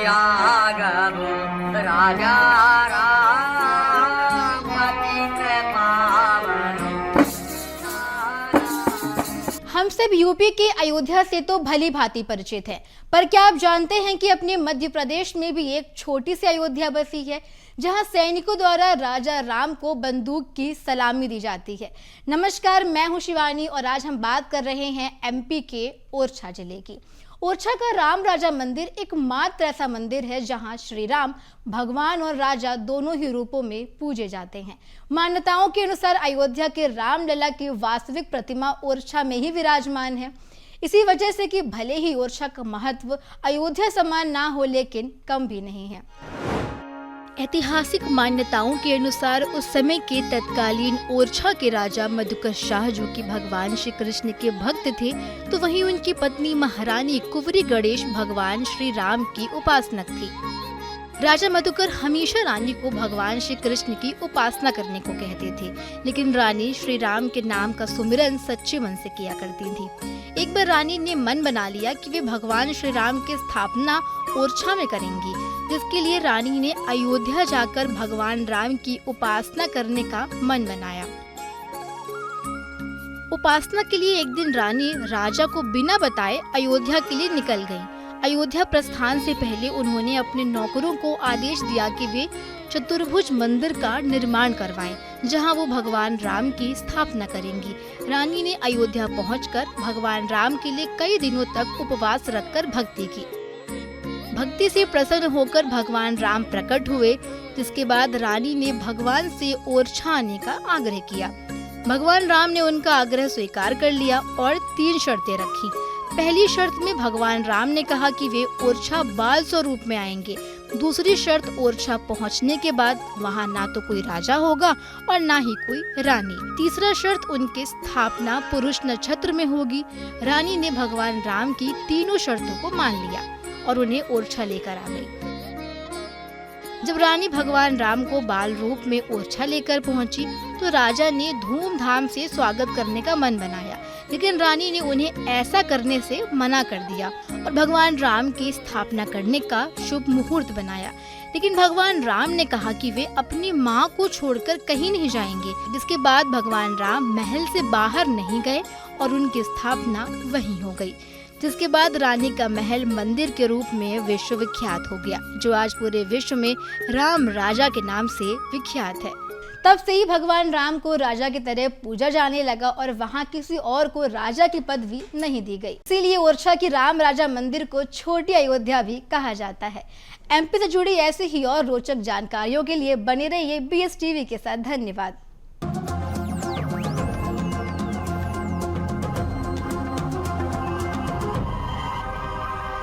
आगमो राजा राम पतित पावनो। हम सब यूपी के अयोध्या से तो भली भांति परिचित हैं, पर क्या आप जानते हैं कि अपने मध्य प्रदेश में भी एक छोटी सी अयोध्या बसी है, जहां सैनिकों द्वारा राजा राम को बंदूक की सलामी दी जाती है। नमस्कार, मैं हूं शिवानी और आज हम बात कर रहे हैं एमपी के ओरछा जिले की। ओरछा का राम राजा मंदिर एकमात्र ऐसा मंदिर है जहां श्री राम भगवान और राजा दोनों ही रूपों में पूजे जाते हैं। मान्यताओं के अनुसार अयोध्या के रामलला की वास्तविक प्रतिमा ओरछा में ही विराजमान है। इसी वजह से कि भले ही ओरछा का महत्व अयोध्या समान ना हो, लेकिन कम भी नहीं है। ऐतिहासिक मान्यताओं के अनुसार उस समय के तत्कालीन ओरछा के राजा मधुकर शाह, जो कि भगवान श्री कृष्ण के भक्त थे, तो वहीं उनकी पत्नी महारानी कुंवरी गणेश भगवान श्री राम की उपासक थी। राजा मधुकर हमेशा रानी को भगवान श्री कृष्ण की उपासना करने को कहते थे, लेकिन रानी श्री राम के नाम का सुमिरन सच्चे मन से किया करती थी। एक बार रानी ने मन बना लिया कि वे भगवान श्री राम की स्थापना ओरछा में करेंगी, जिसके लिए रानी ने अयोध्या जाकर भगवान राम की उपासना करने का मन बनाया। उपासना के लिए एक दिन रानी राजा को बिना बताए अयोध्या के लिए निकल गई। अयोध्या प्रस्थान से पहले उन्होंने अपने नौकरों को आदेश दिया कि वे चतुर्भुज मंदिर का निर्माण करवाएं, जहां वो भगवान राम की स्थापना करेंगी। रानी ने अयोध्या पहुंचकर भगवान राम के लिए कई दिनों तक उपवास रखकर भक्ति की। भक्ति से प्रसन्न होकर भगवान राम प्रकट हुए, जिसके बाद रानी ने भगवान से ओरछा आने का आग्रह किया। भगवान राम ने उनका आग्रह स्वीकार कर लिया और 3 शर्तें रखी। पहली शर्त में भगवान राम ने कहा कि वे ओरछा बाल स्वरूप में आएंगे। दूसरी शर्त, ओरछा पहुंचने के बाद वहां ना तो कोई राजा होगा और ना ही कोई रानी। तीसरा शर्त, उनकी स्थापना पुरुष नक्षत्र में होगी। रानी ने भगवान राम की तीनों शर्तों को मान लिया और उन्हें ओरछा लेकर आ गई। जब रानी भगवान राम को बाल रूप में ओरछा लेकर पहुंची, तो राजा ने धूमधाम से स्वागत करने का मन बनाया, लेकिन रानी ने उन्हें ऐसा करने से मना कर दिया और भगवान राम की स्थापना करने का शुभ मुहूर्त बनाया। लेकिन भगवान राम ने कहा कि वे अपनी माँ को छोड़कर कहीं नहीं जाएंगे। जिसके बाद भगवान राम महल से बाहर नहीं गए और उनकी स्थापना वहीं हो गई। जिसके बाद रानी का महल मंदिर के रूप में विश्व विख्यात हो गया, जो आज पूरे विश्व में राम राजा के नाम से विख्यात है। तब से ही भगवान राम को राजा की तरह पूजा जाने लगा और वहाँ किसी और को राजा की पदवी नहीं दी गई। इसीलिए ओरछा की राम राजा मंदिर को छोटी अयोध्या भी कहा जाता है। एमपी से जुड़ी ऐसी ही और रोचक जानकारियों के लिए बने रहिए BS टीवी के साथ। धन्यवाद।